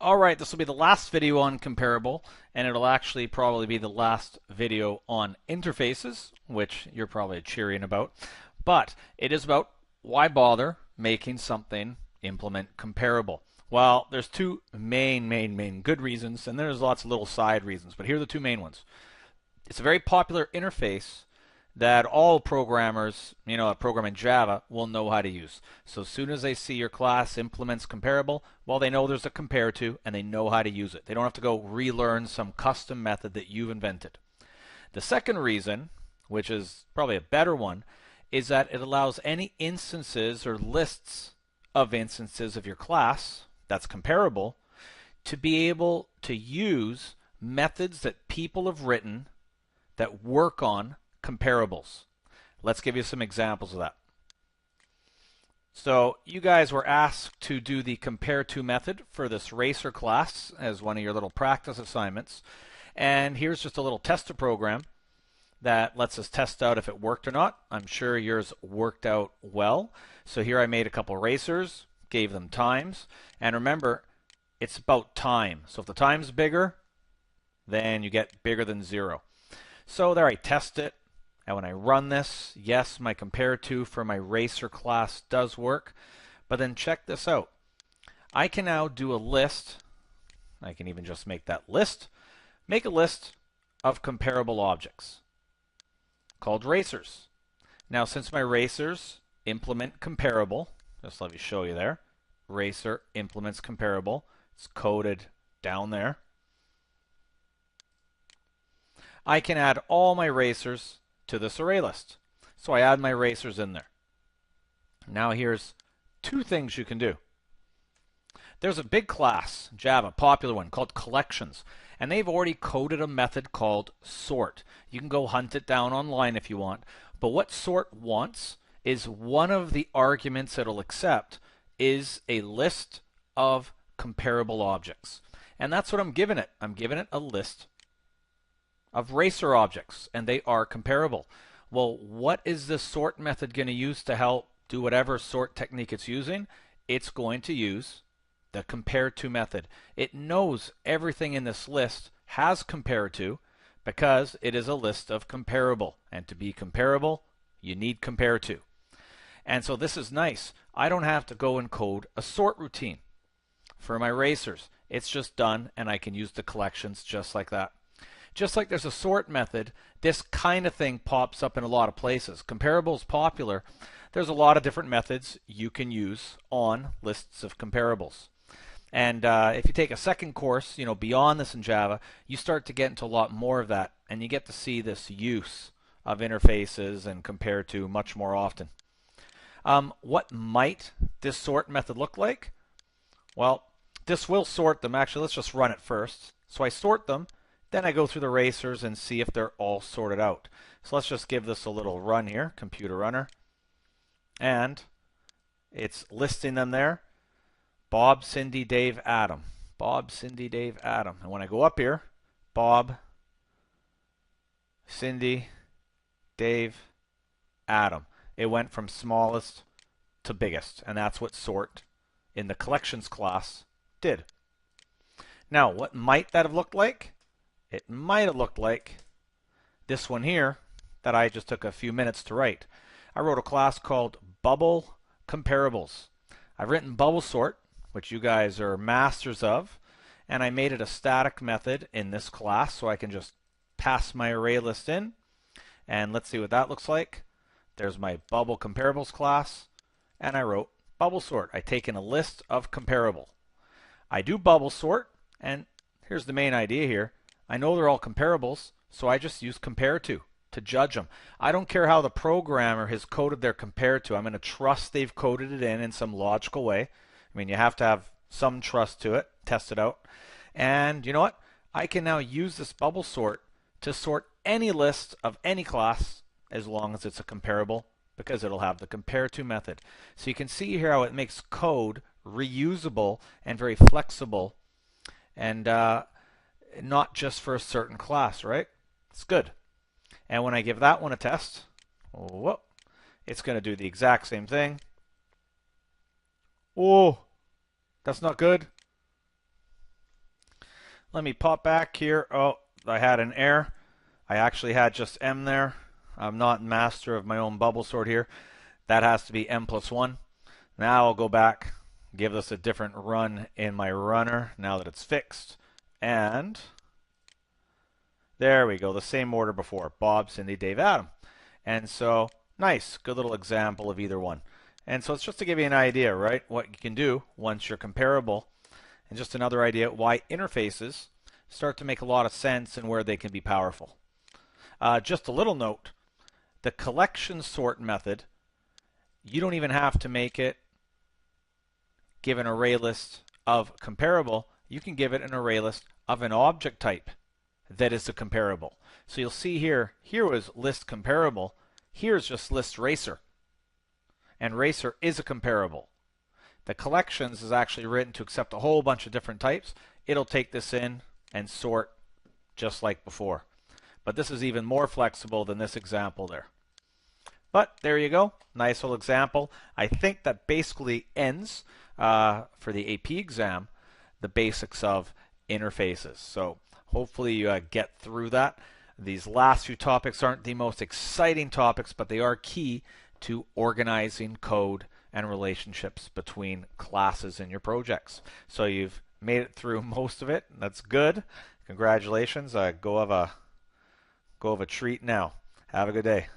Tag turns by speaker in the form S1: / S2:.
S1: All right, this will be the last video on comparable, and it'll actually probably be the last video on interfaces, which you're probably cheering about. But it is about why bother making something implement comparable. Well, there's two main good reasons, and there's lots of little side reasons, but here are the two main ones. It's a very popular interface that all programmers, that program in Java, will know how to use. So as soon as they see your class implements comparable, well, they know there's a compare to, and they know how to use it. They don't have to go relearn some custom method that you've invented. The second reason, which is probably a better one, is that it allows any instances or lists of instances of your class that's comparable to be able to use methods that people have written that work on comparables. Let's give you some examples of that. So you guys were asked to do the compare to method for this racer class as one of your little practice assignments. And here's just a little tester program that lets us test out if it worked or not. I'm sure yours worked out well. So here I made a couple racers, gave them times, and remember, it's about time. So if the time's bigger, then you get bigger than 0. So there I test it. And when I run this, yes, my compare to for my racer class does work. But then check this out. I can now do a list. I can even just make that list. Make a list of comparable objects called racers. Now, since my racers implement comparable, just let me show you there. Racer implements comparable. It's coded down there. I can add all my racers to this array list. So I add my racers in there. Now here's two things you can do. There's a big class, Java, popular one, called collections. And they've already coded a method called sort. You can go hunt it down online if you want. But what sort wants is one of the arguments it'll accept is a list of comparable objects. And that's what I'm giving it. I'm giving it a list of racer objects, and they are comparable. Well, what is the sort method going to use to help do whatever sort technique it's using? It's going to use the compare to method. It knows everything in this list has compare to because it is a list of comparable. And to be comparable, you need compare to. And so this is nice. I don't have to go and code a sort routine for my racers. It's just done, and I can use the collections just like that. Just like there's a sort method, this kind of thing pops up in a lot of places. Comparable is popular. There's a lot of different methods you can use on lists of comparables. And if you take a second course, beyond this in Java, you start to get into a lot more of that, and you get to see this use of interfaces and compare to much more often. What might this sort method look like? Well, this will sort them. Actually, let's just run it first. So I sort them. Then I go through the racers and see if they're all sorted out. So let's just give this a little run here, computer runner. And it's listing them there. Bob, Cindy, Dave, Adam. Bob, Cindy, Dave, Adam. And when I go up here, Bob, Cindy, Dave, Adam. It went from smallest to biggest. And that's what sort in the collections class did. Now, what might that have looked like? It might have looked like this one here that I just took a few minutes to write. I wrote a class called Bubble Comparables. I've written bubble sort, which you guys are masters of, and I made it a static method in this class so I can just pass my array list in. And let's see what that looks like. There's my Bubble Comparables class, and I wrote bubble sort. I take in a list of comparable. I do bubble sort, and here's the main idea here. I know they're all comparables, so I just use compare to judge them. I don't care how the programmer has coded their compare to. I'm going to trust they've coded it in some logical way. I mean, you have to have some trust to it, test it out. And you know what? I can now use this bubble sort to sort any list of any class as long as it's a comparable because it'll have the compare to method. So you can see here how it makes code reusable and very flexible and not just for a certain class, right? It's good. And when I give that one a test, whoa, it's going to do the exact same thing. Oh, that's not good. Let me pop back here. Oh, I had an error. I actually had just M there. I'm not master of my own bubble sort here. That has to be M plus 1. Now I'll go back, give this a different run in my runner now that it's fixed. And there we go, the same order before. Bob, Cindy, Dave, Adam. And so, nice, good little example of either one. And so it's just to give you an idea, right, what you can do once you're comparable. And just another idea why interfaces start to make a lot of sense and where they can be powerful. Just a little note, the collection sort method, you don't even have to make it give an array list of comparable. You can give it an array list of an object type that is a comparable. So you'll see here was list comparable. Here's just list racer. And racer is a comparable. The collections is actually written to accept a whole bunch of different types. It'll take this in and sort just like before. But this is even more flexible than this example there. But there you go. Nice little example. I think that basically ends for the AP exam the basics of interfaces. So hopefully you get through that. These last few topics aren't the most exciting topics, but they are key to organizing code and relationships between classes in your projects. So you've made it through most of it. That's good. Congratulations. Go have a treat now. Have a good day.